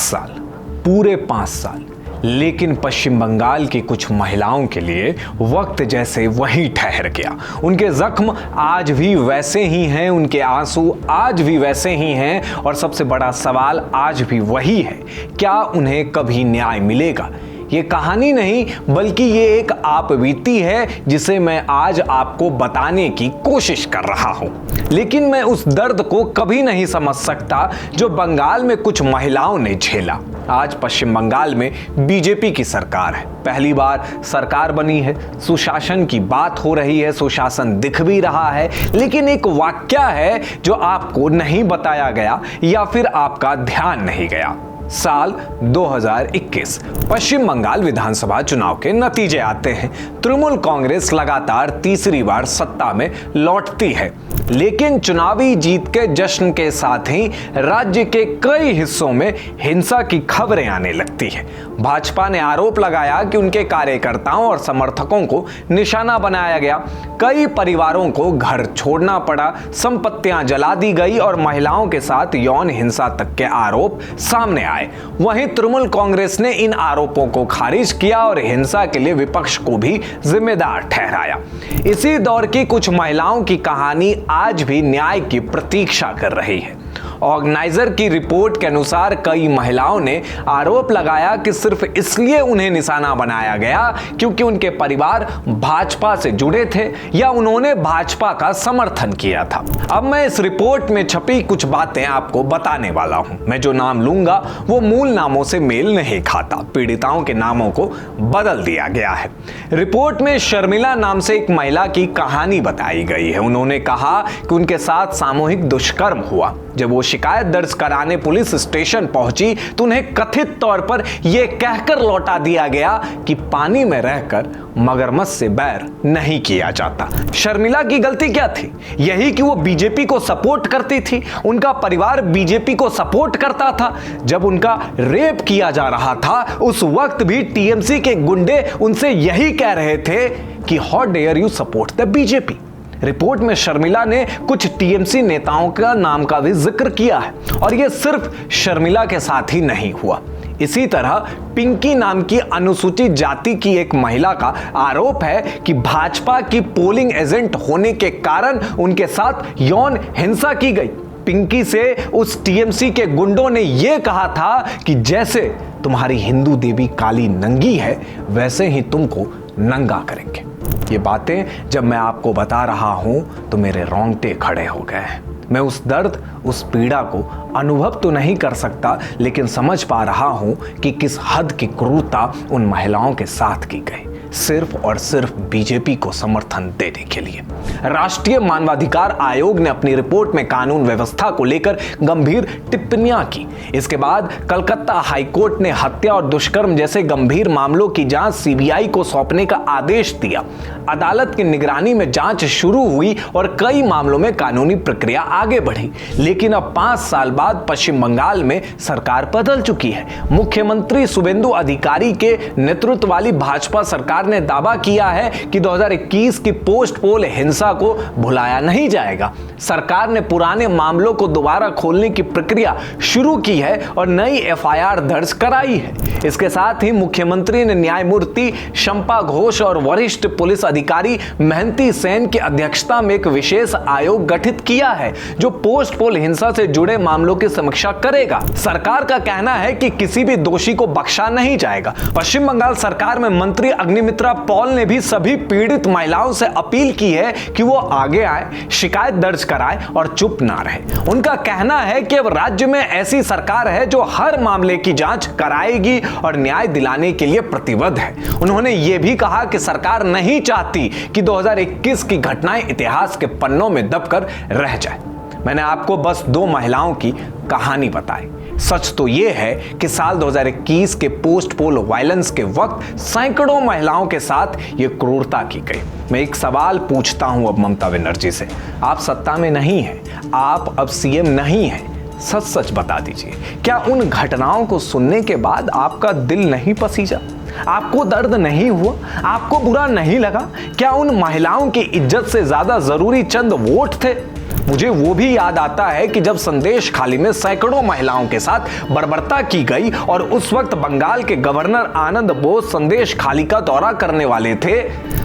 साल, पूरे 5 साल। लेकिन पश्चिम बंगाल की कुछ महिलाओं के लिए वक्त जैसे वहीं ठहर गया। उनके जख्म आज भी वैसे ही हैं, उनके आंसू आज भी वैसे ही हैं और सबसे बड़ा सवाल आज भी वही है, क्या उन्हें कभी न्याय मिलेगा? ये कहानी नहीं बल्कि ये एक आपबीती है जिसे मैं आज आपको बताने की कोशिश कर रहा हूं। लेकिन मैं उस दर्द को कभी नहीं समझ सकता जो बंगाल में कुछ महिलाओं ने झेला। आज पश्चिम बंगाल में बीजेपी की सरकार है, पहली बार सरकार बनी है, सुशासन की बात हो रही है, सुशासन दिख भी रहा है। लेकिन एक वाकया है जो आपको नहीं बताया गया या फिर आपका ध्यान नहीं गया। साल 2021 पश्चिम बंगाल विधानसभा चुनाव के नतीजे आते हैं। तृणमूल कांग्रेस लगातार तीसरी बार सत्ता में लौटती है, लेकिन चुनावी जीत के जश्न के साथ ही राज्य के कई हिस्सों में हिंसा की खबरें आने लगती है। भाजपा ने आरोप लगाया कि उनके कार्यकर्ताओं और समर्थकों को निशाना बनाया गया, कई परिवारों को घर छोड़ना पड़ा, संपत्तियां जला दी गई और महिलाओं के साथ यौन हिंसा तक के आरोप सामने आए। वहीं तृणमूल कांग्रेस ने इन आरोपों को खारिज किया और हिंसा के लिए विपक्ष को भी जिम्मेदार ठहराया। इसी दौर की कुछ महिलाओं की कहानी आज भी न्याय की प्रतीक्षा कर रही है। ऑर्गेनाइजर की रिपोर्ट के अनुसार कई महिलाओं ने आरोप लगाया कि सिर्फ इसलिए उन्हें निशाना बनाया गया क्योंकि उनके परिवार भाजपा से जुड़े थे या उन्होंने भाजपा का समर्थन किया था। अब मैं इस रिपोर्ट में छपी कुछ बातें आपको बताने वाला हूं। मैं जो नाम लूंगा वो मूल नामों से मेल नहीं खाता, पीड़िताओं के नामों को बदल दिया गया है। रिपोर्ट में शर्मिला नाम से एक महिला की कहानी बताई गई है। उन्होंने कहा कि उनके साथ सामूहिक दुष्कर्म हुआ। जब वो शिकायत दर्ज कराने पुलिस स्टेशन पहुंची तो उन्हें कथित तौर पर यह कहकर लौटा दिया गया कि पानी में रहकर मगरमच्छ से बैर नहीं किया जाता। शर्मिला की गलती क्या थी? यही कि वो बीजेपी को सपोर्ट करती थी, उनका परिवार बीजेपी को सपोर्ट करता था। जब उनका रेप किया जा रहा था उस वक्त भी टीएमसी के गुंडे उनसे यही कह रहे थे कि how dare you support the BJP. Report में शर्मिला ने कुछ टीएमसी नेताओं का नाम का भी जिक्र किया है और यह सिर्फ शर्मिला के साथ ही नहीं हुआ। इसी तरह पिंकी नाम की अनुसूचित जाति की एक महिला का आरोप है कि भाजपा की पोलिंग एजेंट होने के कारण उनके साथ यौन हिंसा की गई। पिंकी से उस टीएमसी के गुंडों ने यह कहा था कि जैसे तुम्हारी हिंदू देवी काली नंगी है वैसे ही तुमको नंगा करेंगे। ये बातें जब मैं आपको बता रहा हूं तो मेरे रोंगटे खड़े हो गए हैं। मैं उस दर्द, उस पीड़ा को अनुभव तो नहीं कर सकता, लेकिन समझ पा रहा हूं कि किस हद की क्रूरता उन महिलाओं के साथ की गई, सिर्फ और सिर्फ बीजेपी को समर्थन देने के लिए। राष्ट्रीय मानवाधिकार आयोग ने अपनी रिपोर्ट में कानून व्यवस्था को लेकर गंभीर टिप्पणियां की। इसके बाद कलकत्ता हाईकोर्ट ने हत्या और दुष्कर्म जैसे गंभीर मामलों की जांच सीबीआई को सौंपने का आदेश दिया। अदालत की निगरानी में जांच शुरू हुई और कई मामलों में कानूनी प्रक्रिया आगे बढ़ी। लेकिन अब 5 साल बाद पश्चिम बंगाल में सरकार बदल चुकी है। मुख्यमंत्री शुभेंदु अधिकारी के नेतृत्व वाली भाजपा सरकार ने दावा किया है कि 2021 की पोस्ट पोल हिंसा को भुलाया नहीं जाएगा। सरकार ने पुराने मामलों को दोबारा खोलने की प्रक्रिया शुरू की है और नई एफआईआर दर्ज कराई है। इसके साथ ही मुख्यमंत्री ने न्यायमूर्ति शंपा घोष और वरिष्ठ पुलिस अधिकारी महंती सेन की अध्यक्षता में एक विशेष आयोग गठित किया है जो पोस्ट पोल हिंसा से जुड़े मामलों की समीक्षा करेगा। सरकार का कहना है कि किसी भी दोषी को बख्शा नहीं जाएगा। पश्चिम बंगाल सरकार में मंत्री अग्निमित्रा पॉल ने भी सभी पीड़ित महिलाओं से अपील की है कि वो आगे आए, शिकायत दर्ज कराएं और चुप ना रहे। उनका कहना है कि अब राज्य में ऐसी सरकार है जो हर मामले की जांच कराएगी और न्याय दिलाने के लिए प्रतिबद्ध है। उन्होंने ये भी कहा कि सरकार नहीं चाहती कि 2021 की घटनाएं इतिहास के पन्नों में दबकर रह जाए। मैंने आपको बस 2 महिलाओं की कहानी बताई। सच तो यह है कि साल 2021 के पोस्ट पोल वायलेंस के वक्त सैकड़ों महिलाओं के साथ यह क्रूरता की गई। मैं एक सवाल पूछता हूं अब ममता बनर्जी से, आप सत्ता में नहीं हैं, आप अब सीएम नहीं हैं, सच सच बता दीजिए, क्या उन घटनाओं को सुनने के बाद आपका दिल नहीं पसीजा? आपको दर्द नहीं हुआ? आपको बुरा नहीं लगा? क्या उन महिलाओं की इज्जत से ज्यादा जरूरी चंद वोट थे? मुझे वो भी याद आता है कि जब संदेश खाली में सैकड़ों महिलाओं के साथ बर्बरता की गई और उस वक्त बंगाल के गवर्नर आनंद बोस संदेश खाली का दौरा करने वाले थे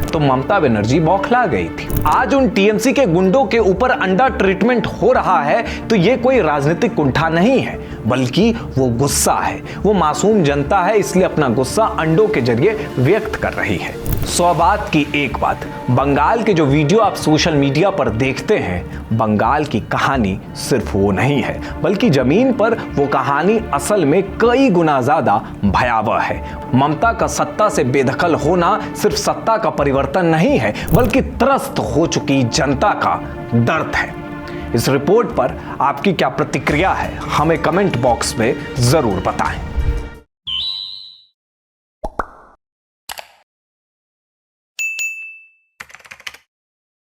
तो ममता बनर्जी बौखला गई थी। आज उन टीएमसी के गुंडों के ऊपर अंडर ट्रीटमेंट हो रहा है तो ये कोई राजनीतिक कुंठा नहीं है, बल्कि वो गुस्सा है। वो मासूम जनता है, इसलिए अपना गुस्सा अंडों के जरिए व्यक्त कर रही है। 100 बात की एक बात, बंगाल के जो वीडियो आप सोशल मीडिया पर देखते हैं, बंगाल की कहानी सिर्फ वो नहीं है, बल्कि जमीन पर वो कहानी असल में कई गुना ज्यादा भयावह है। ममता का सत्ता से बेदखल होना सिर्फ सत्ता का परिवर्तन नहीं है, बल्कि त्रस्त हो चुकी जनता का दर्द है। इस रिपोर्ट पर आपकी क्या प्रतिक्रिया है, हमें कमेंट बॉक्स में जरूर बताएं।